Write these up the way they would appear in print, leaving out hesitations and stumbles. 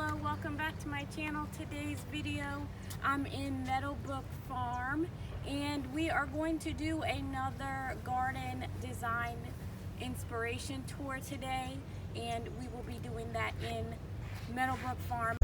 Hello, welcome back to my channel. Today's video, I'm in Meadowbrook Farm and we are going to do another garden design inspiration tour today, and we will be doing that in Meadowbrook Farm.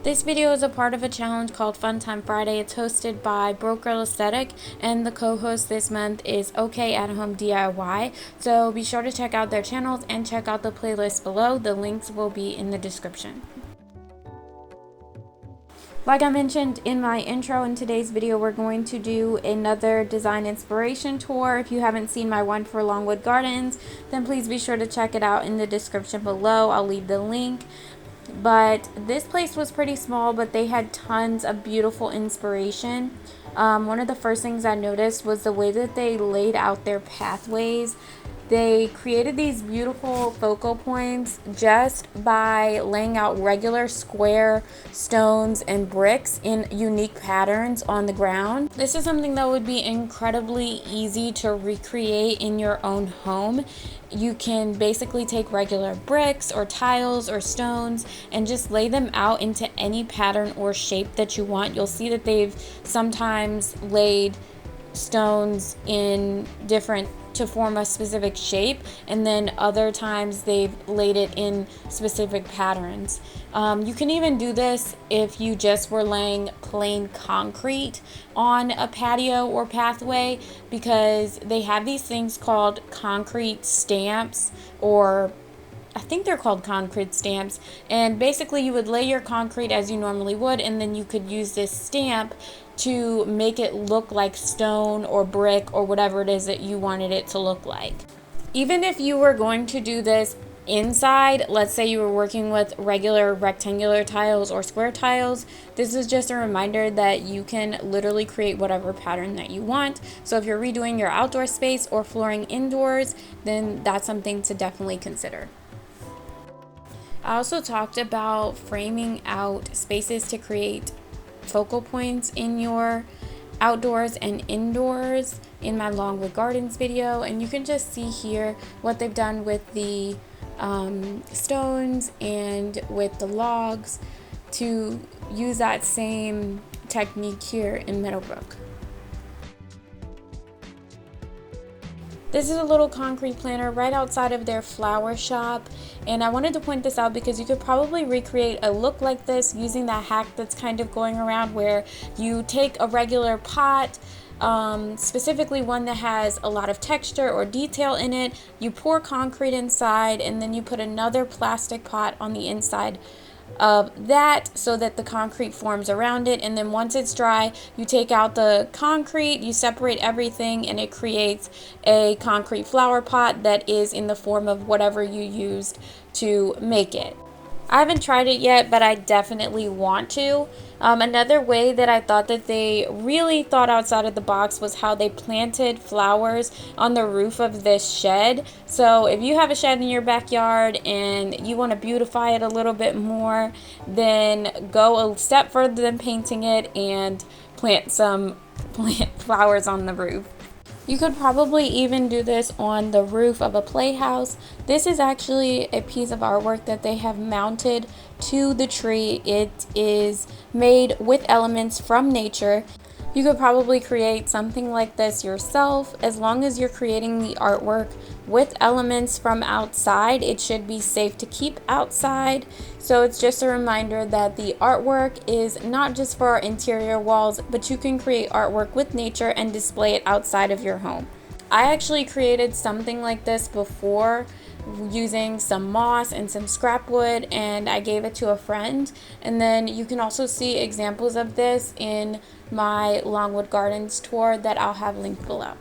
This video is a part of a challenge called Funtime Friday. It's hosted by Broke Girl Aesthetic, and the co-host this month is OK at Home DIY. So be sure to check out their channels and check out the playlist below. The links will be in the description. Like I mentioned in my intro, in today's video we're going to do another design inspiration tour. If you haven't seen my one for Longwood Gardens, then please be sure to check it out in the description below. I'll leave the link. But this place was pretty small, but they had tons of beautiful inspiration. One of the first things I noticed was the way that they laid out their pathways. They created these beautiful focal points just by laying out regular square stones and bricks in unique patterns on the ground. This is something that would be incredibly easy to recreate in your own home. You can basically take regular bricks or tiles or stones and just lay them out into any pattern or shape that you want. You'll see that they've sometimes laid stones in different to form a specific shape, and then other times they've laid it in specific patterns. You can even do this if you just were laying plain concrete on a patio or pathway, because they have these things called concrete stamps, or I think they're called concrete stamps, and basically you would lay your concrete as you normally would, and then you could use this stamp to make it look like stone or brick or whatever it is that you wanted it to look like. Even if you were going to do this inside, let's say you were working with regular rectangular tiles or square tiles, this is just a reminder that you can literally create whatever pattern that you want. So if you're redoing your outdoor space or flooring indoors, then that's something to definitely consider. I also talked about framing out spaces to create focal points in your outdoors and indoors in my Longwood Gardens video, and you can just see here what they've done with the stones and with the logs to use that same technique here in Meadowbrook. This is a little concrete planter right outside of their flower shop, and I wanted to point this out because you could probably recreate a look like this using that hack that's kind of going around, where you take a regular pot, specifically one that has a lot of texture or detail in it, you pour concrete inside, and then you put another plastic pot on the inside of that so that the concrete forms around it, and then once it's dry you take out the concrete, you separate everything, and it creates a concrete flower pot that is in the form of whatever you used to make it. I haven't tried it yet, but I definitely want to. Another way that I thought that they really thought outside of the box was how they planted flowers on the roof of this shed. So if you have a shed in your backyard and you want to beautify it a little bit more, then go a step further than painting it and plant flowers on the roof. You could probably even do this on the roof of a playhouse. This is actually a piece of artwork that they have mounted to the tree. It is made with elements from nature. You could probably create something like this yourself. As long as you're creating the artwork with elements from outside, it should be safe to keep outside. So it's just a reminder that the artwork is not just for our interior walls, but you can create artwork with nature and display it outside of your home. I actually created something like this before using some moss and some scrap wood, and I gave it to a friend. And then you can also see examples of this in my Longwood Gardens tour that I'll have linked below.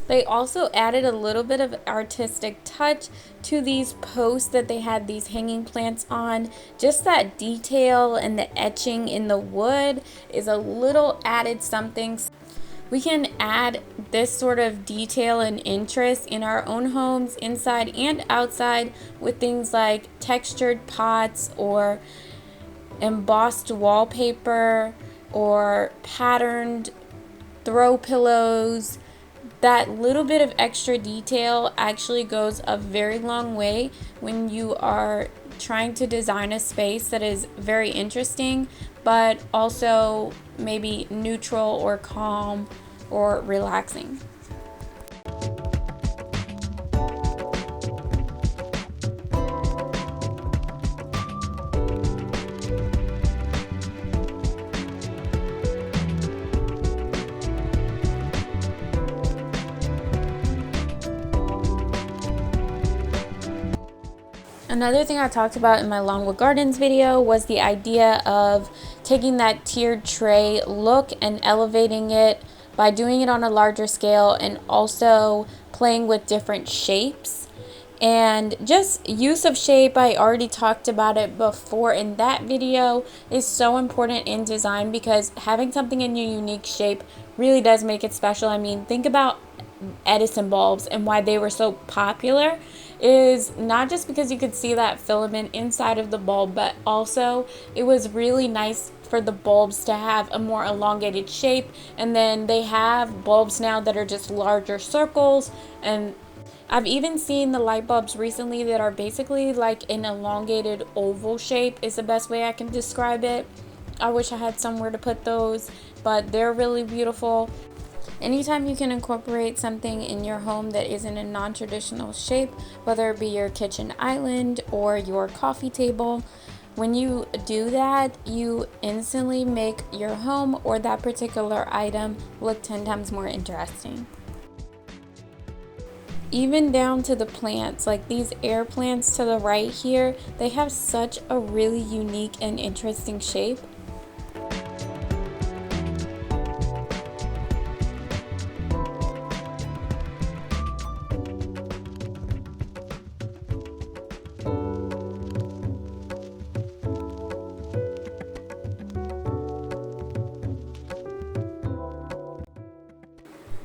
They also added a little bit of artistic touch to these posts that they had these hanging plants on. Just that detail and the etching in the wood is a little added something. We can add this sort of detail and interest in our own homes, inside and outside, with things like textured pots or embossed wallpaper or patterned throw pillows, that little bit of extra detail actually goes a very long way when you are trying to design a space that is very interesting, but also maybe neutral or calm or relaxing. Another thing I talked about in my Longwood Gardens video was the idea of taking that tiered tray look and elevating it by doing it on a larger scale, and also playing with different shapes. And just use of shape, I already talked about it before in that video, is so important in design, because having something in your unique shape really does make it special. I mean, think about Edison bulbs and why they were so popular, is not just because you could see that filament inside of the bulb, but also it was really nice for the bulbs to have a more elongated shape. And then they have bulbs now that are just larger circles, and I've even seen the light bulbs recently that are basically like an elongated oval shape, is the best way I can describe it. I wish I had somewhere to put those, but they're really beautiful. Anytime you can incorporate something in your home that is in a non-traditional shape, whether it be your kitchen island or your coffee table, when you do that, you instantly make your home or that particular item look 10 times more interesting. Even down to the plants, like these air plants to the right here, they have such a really unique and interesting shape.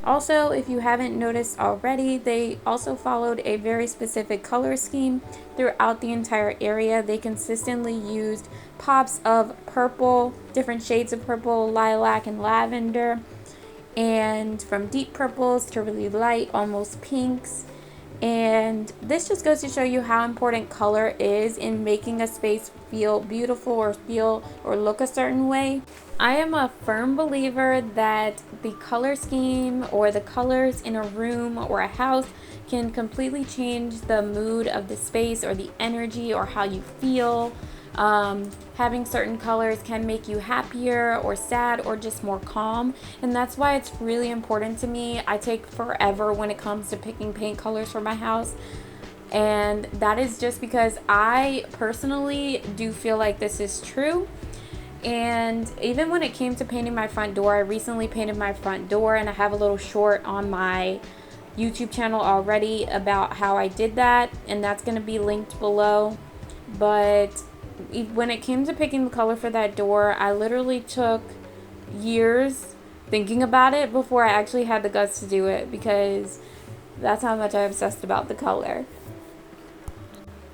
Also, if you haven't noticed already, they also followed a very specific color scheme throughout the entire area. They consistently used pops of purple, different shades of purple, lilac, and lavender, and from deep purples to really light, almost pinks. And this just goes to show you how important color is in making a space feel beautiful or feel or look a certain way. I am a firm believer that the color scheme or the colors in a room or a house can completely change the mood of the space or the energy or how you feel. Having certain colors can make you happier or sad or just more calm, and that's why it's really important to me. I take forever when it comes to picking paint colors for my house, and that is just because I personally do feel like this is true. And even when it came to painting my front door, I recently painted my front door, and I have a little short on my YouTube channel already about how I did that, and that's going to be linked below. But when it came to picking the color for that door, I literally took years thinking about it before I actually had the guts to do it, because that's how much I obsessed about the color.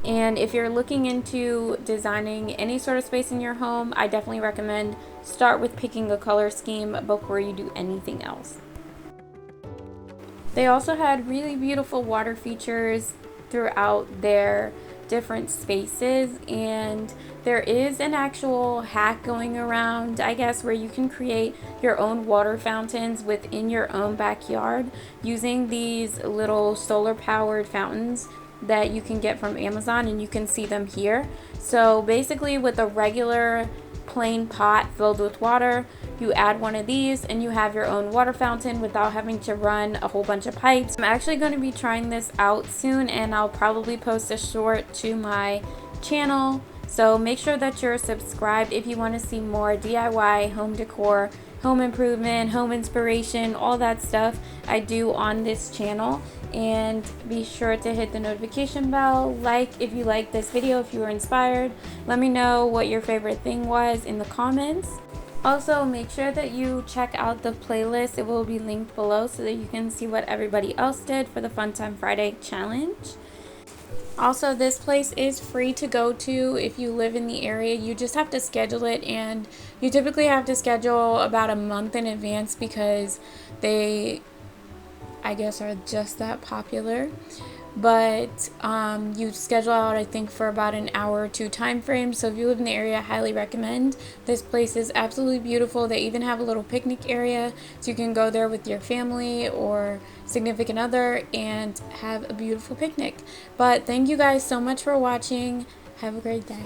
And if you're looking into designing any sort of space in your home, I definitely recommend start with picking a color scheme before you do anything else. They also had really beautiful water features throughout their different spaces, and there is an actual hack going around, I guess, where you can create your own water fountains within your own backyard using these little solar powered fountains that you can get from Amazon, and you can see them here. So basically, with a regular plain pot filled with water, you add one of these and you have your own water fountain without having to run a whole bunch of pipes. I'm actually going to be trying this out soon, and I'll probably post a short to my channel, so make sure that you're subscribed if you want to see more DIY, home decor, home improvement, home inspiration, all that stuff I do on this channel. And be sure to hit the notification bell, like if you like this video, if you were inspired. Let me know what your favorite thing was in the comments. Also, make sure that you check out the playlist. It will be linked below so that you can see what everybody else did for the Funtime Friday challenge. Also, this place is free to go to if you live in the area. You just have to schedule it, and you typically have to schedule about a month in advance, because I guess are just that popular. But you schedule out, I think, for about an hour or two time frame. So if you live in the area, I highly recommend. This place is absolutely beautiful. They even have a little picnic area, so you can go there with your family or significant other and have a beautiful picnic. But thank you guys so much for watching. Have a great day.